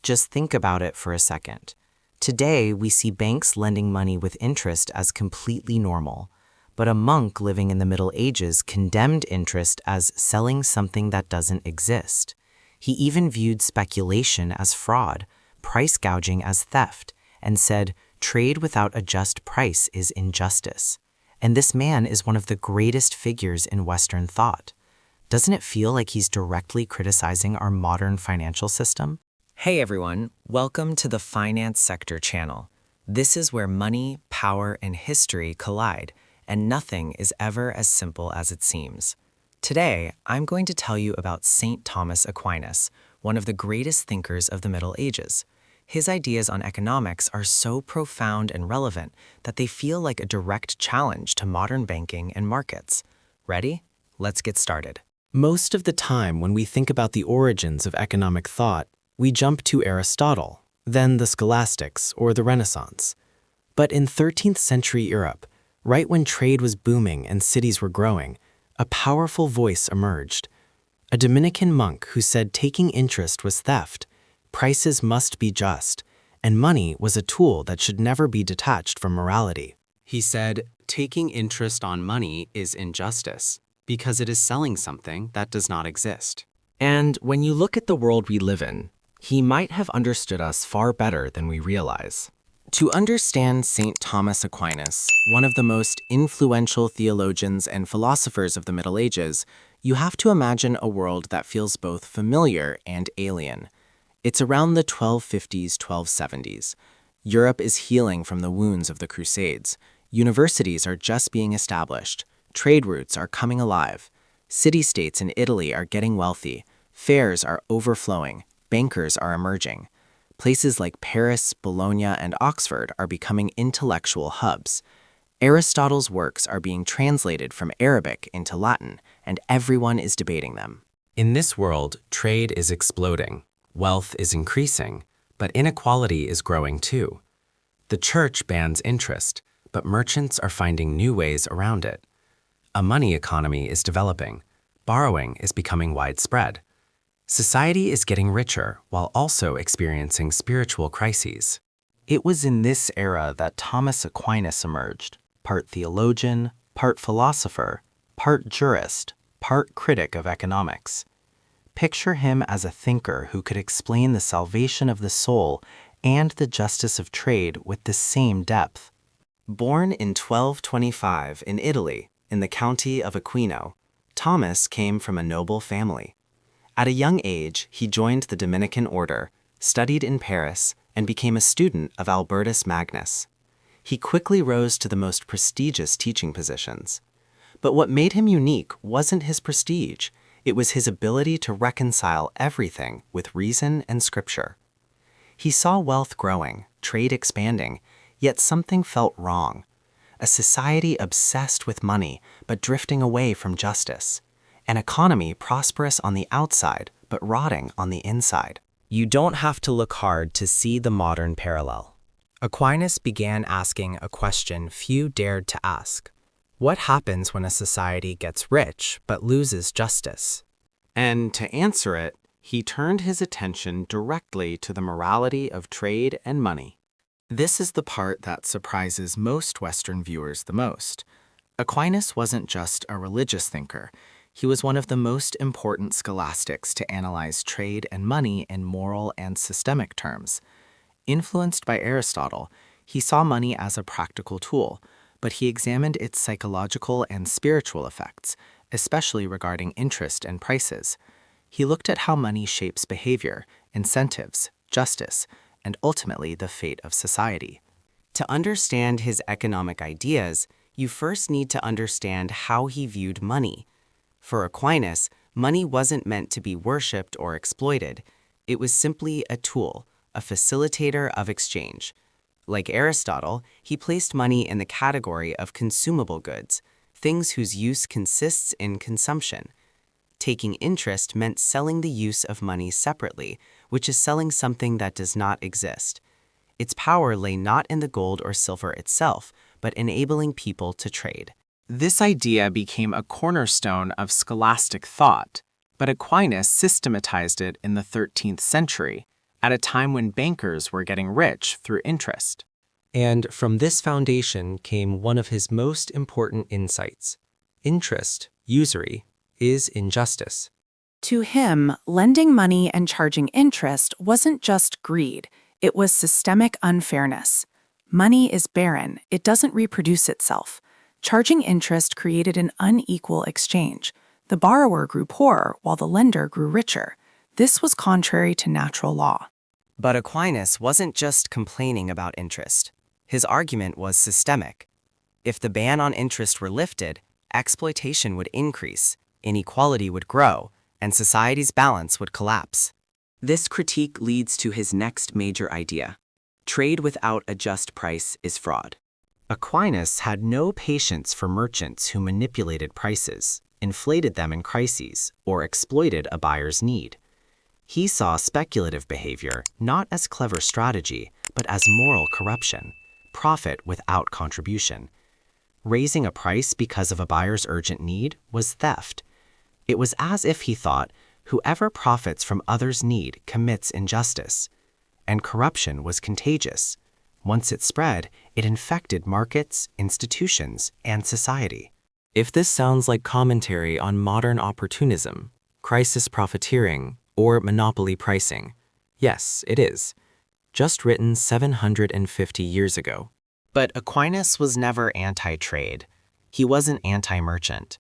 Just think about it for a second. Today, we see banks lending money with interest as completely normal, but a monk living in the Middle Ages condemned interest as selling something that doesn't exist. He even viewed speculation as fraud, price gouging as theft, and said, "Trade without a just price is injustice." And this man is one of the greatest figures in Western thought. Doesn't it feel like he's directly criticizing our modern financial system? Hey everyone, welcome to the Finance Sector channel. This is where money, power, and history collide, and nothing is ever as simple as it seems. Today, I'm going to tell you about St. Thomas Aquinas, one of the greatest thinkers of the Middle Ages. His ideas on economics are so profound and relevant that they feel like a direct challenge to modern banking and markets. Ready? Let's get started. Most of the time when we think about the origins of economic thought, we jump to Aristotle, then the Scholastics or the Renaissance. But in 13th century Europe, right when trade was booming and cities were growing, a powerful voice emerged. A Dominican monk who said taking interest was theft, prices must be just, and money was a tool that should never be detached from morality. He said, taking interest on money is injustice, because it is selling something that does not exist. And when you look at the world we live in, he might have understood us far better than we realize. To understand St. Thomas Aquinas, one of the most influential theologians and philosophers of the Middle Ages, you have to imagine a world that feels both familiar and alien. It's around the 1250s, 1270s. Europe is healing from the wounds of the Crusades. Universities are just being established. Trade routes are coming alive. City-states in Italy are getting wealthy. Fairs are overflowing. Bankers are emerging. Places like Paris, Bologna, and Oxford are becoming intellectual hubs. Aristotle's works are being translated from Arabic into Latin, and everyone is debating them. In this world, trade is exploding. Wealth is increasing, but inequality is growing too. The church bans interest, but merchants are finding new ways around it. A money economy is developing. Borrowing is becoming widespread. Society is getting richer while also experiencing spiritual crises. It was in this era that Thomas Aquinas emerged, part theologian, part philosopher, part jurist, part critic of economics. Picture him as a thinker who could explain the salvation of the soul and the justice of trade with the same depth. Born in 1225 in Italy, in the county of Aquino, Thomas came from a noble family. At a young age, he joined the Dominican order, studied in Paris, and became a student of Albertus Magnus. He quickly rose to the most prestigious teaching positions. But what made him unique wasn't his prestige, it was his ability to reconcile everything with reason and scripture. He saw wealth growing, trade expanding, yet something felt wrong. A society obsessed with money, but drifting away from justice. An economy prosperous on the outside, but rotting on the inside. You don't have to look hard to see the modern parallel. Aquinas began asking a question few dared to ask. What happens when a society gets rich but loses justice? And to answer it, he turned his attention directly to the morality of trade and money. This is the part that surprises most Western viewers the most. Aquinas wasn't just a religious thinker. He was one of the most important scholastics to analyze trade and money in moral and systemic terms. Influenced by Aristotle, he saw money as a practical tool, but he examined its psychological and spiritual effects, especially regarding interest and prices. He looked at how money shapes behavior, incentives, justice, and ultimately the fate of society. To understand his economic ideas, you first need to understand how he viewed money. For Aquinas, money wasn't meant to be worshipped or exploited. It was simply a tool, a facilitator of exchange. Like Aristotle, he placed money in the category of consumable goods, things whose use consists in consumption. Taking interest meant selling the use of money separately, which is selling something that does not exist. Its power lay not in the gold or silver itself, but enabling people to trade. This idea became a cornerstone of scholastic thought, but Aquinas systematized it in the 13th century, at a time when bankers were getting rich through interest. And from this foundation came one of his most important insights. Interest, usury, is injustice. To him, lending money and charging interest wasn't just greed, it was systemic unfairness. Money is barren, it doesn't reproduce itself. Charging interest created an unequal exchange. The borrower grew poorer while the lender grew richer. This was contrary to natural law. But Aquinas wasn't just complaining about interest. His argument was systemic. If the ban on interest were lifted, exploitation would increase, inequality would grow, and society's balance would collapse. This critique leads to his next major idea. Trade without a just price is fraud. Aquinas had no patience for merchants who manipulated prices, inflated them in crises, or exploited a buyer's need. He saw speculative behavior not as clever strategy, but as moral corruption, profit without contribution. Raising a price because of a buyer's urgent need was theft. It was as if he thought, whoever profits from others' need commits injustice. And corruption was contagious. Once it spread, it infected markets, institutions, and society. If this sounds like commentary on modern opportunism, crisis profiteering, or monopoly pricing, yes, it is. Just written 750 years ago. But Aquinas was never anti-trade. He wasn't anti-merchant.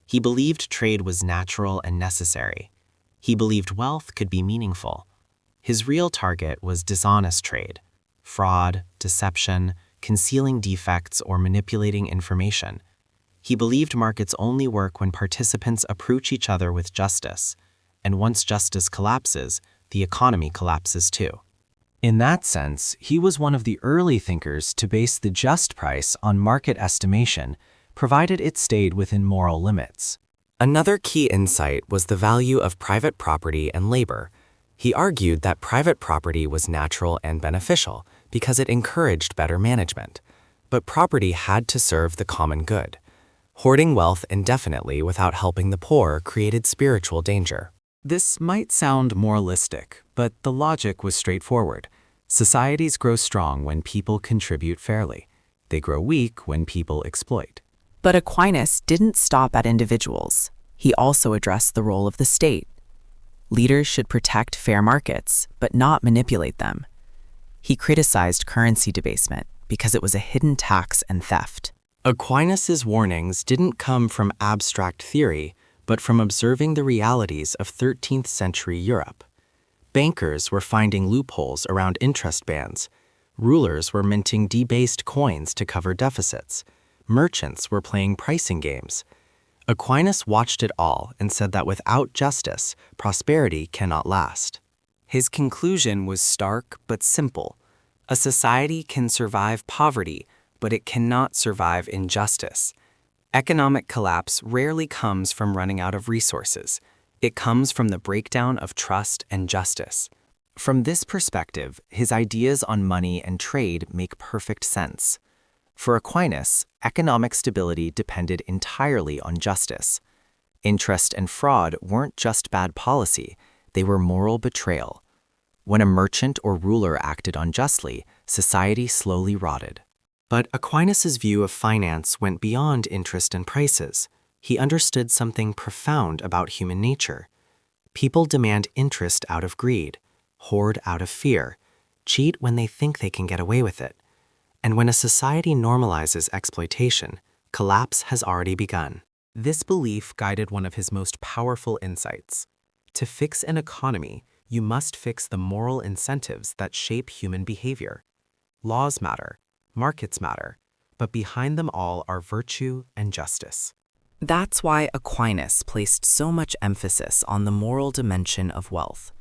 He believed trade was natural and necessary. He believed wealth could be meaningful. His real target was dishonest trade, fraud, deception, concealing defects, or manipulating information. He believed markets only work when participants approach each other with justice, and once justice collapses, the economy collapses too. In that sense, he was one of the early thinkers to base the just price on market estimation, provided it stayed within moral limits. Another key insight was the value of private property and labor. He argued that private property was natural and beneficial because it encouraged better management. But property had to serve the common good. Hoarding wealth indefinitely without helping the poor created spiritual danger. This might sound moralistic, but the logic was straightforward. Societies grow strong when people contribute fairly. They grow weak when people exploit. But Aquinas didn't stop at individuals. He also addressed the role of the state. Leaders should protect fair markets, but not manipulate them. He criticized currency debasement because it was a hidden tax and theft. Aquinas' warnings didn't come from abstract theory, but from observing the realities of 13th century Europe. Bankers were finding loopholes around interest bans. Rulers were minting debased coins to cover deficits. Merchants were playing pricing games. Aquinas watched it all and said that without justice, prosperity cannot last. His conclusion was stark but simple. A society can survive poverty, but it cannot survive injustice. Economic collapse rarely comes from running out of resources. It comes from the breakdown of trust and justice. From this perspective, his ideas on money and trade make perfect sense. For Aquinas, economic stability depended entirely on justice. Interest and fraud weren't just bad policy, they were moral betrayal. When a merchant or ruler acted unjustly, society slowly rotted. But Aquinas' view of finance went beyond interest and prices. He understood something profound about human nature. People demand interest out of greed, hoard out of fear, cheat when they think they can get away with it. And when a society normalizes exploitation, collapse has already begun. This belief guided one of his most powerful insights. To fix an economy, you must fix the moral incentives that shape human behavior. Laws matter, markets matter, but behind them all are virtue and justice. That's why Aquinas placed so much emphasis on the moral dimension of wealth.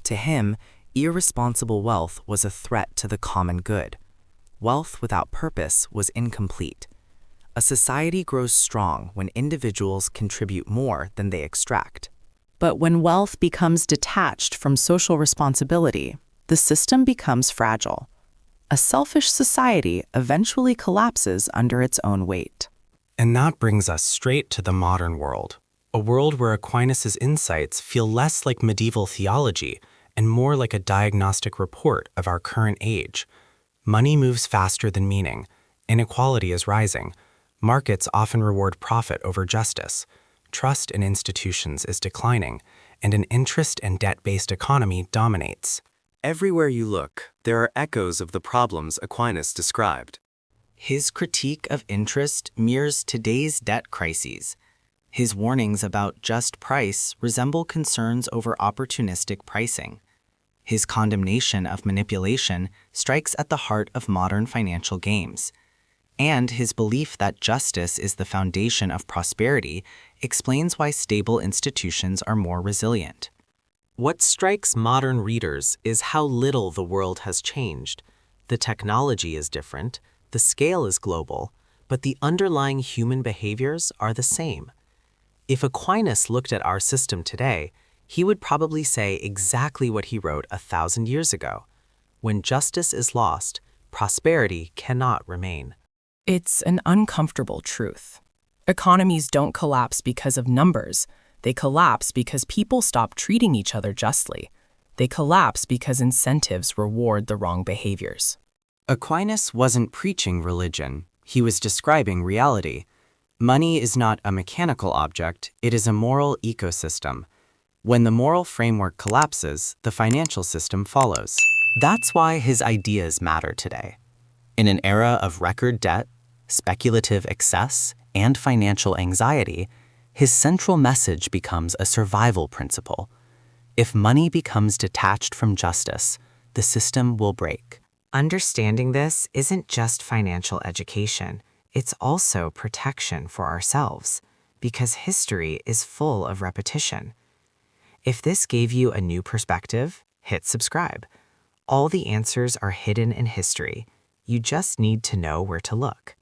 To him, irresponsible wealth was a threat to the common good. Wealth without purpose was incomplete. A society grows strong when individuals contribute more than they extract. But when wealth becomes detached from social responsibility, the system becomes fragile. A selfish society eventually collapses under its own weight. And that brings us straight to the modern world, a world where Aquinas' insights feel less like medieval theology and more like a diagnostic report of our current age. Money moves faster than meaning. Inequality is rising. Markets often reward profit over justice. Trust in institutions is declining, and an interest and debt-based economy dominates. Everywhere you look, there are echoes of the problems Aquinas described. His critique of interest mirrors today's debt crises. His warnings about just price resemble concerns over opportunistic pricing. His condemnation of manipulation strikes at the heart of modern financial games. And his belief that justice is the foundation of prosperity explains why stable institutions are more resilient. What strikes modern readers is how little the world has changed. The technology is different, the scale is global, but the underlying human behaviors are the same. If Aquinas looked at our system today, he would probably say exactly what he wrote 1,000 years ago. When justice is lost, prosperity cannot remain. It's an uncomfortable truth. Economies don't collapse because of numbers. They collapse because people stop treating each other justly. They collapse because incentives reward the wrong behaviors. Aquinas wasn't preaching religion. He was describing reality. Money is not a mechanical object, it is a moral ecosystem. When the moral framework collapses, the financial system follows. That's why his ideas matter today. In an era of record debt, speculative excess, and financial anxiety, his central message becomes a survival principle. If money becomes detached from justice, the system will break. Understanding this isn't just financial education, it's also protection for ourselves, because history is full of repetition. If this gave you a new perspective, hit subscribe. All the answers are hidden in history. You just need to know where to look.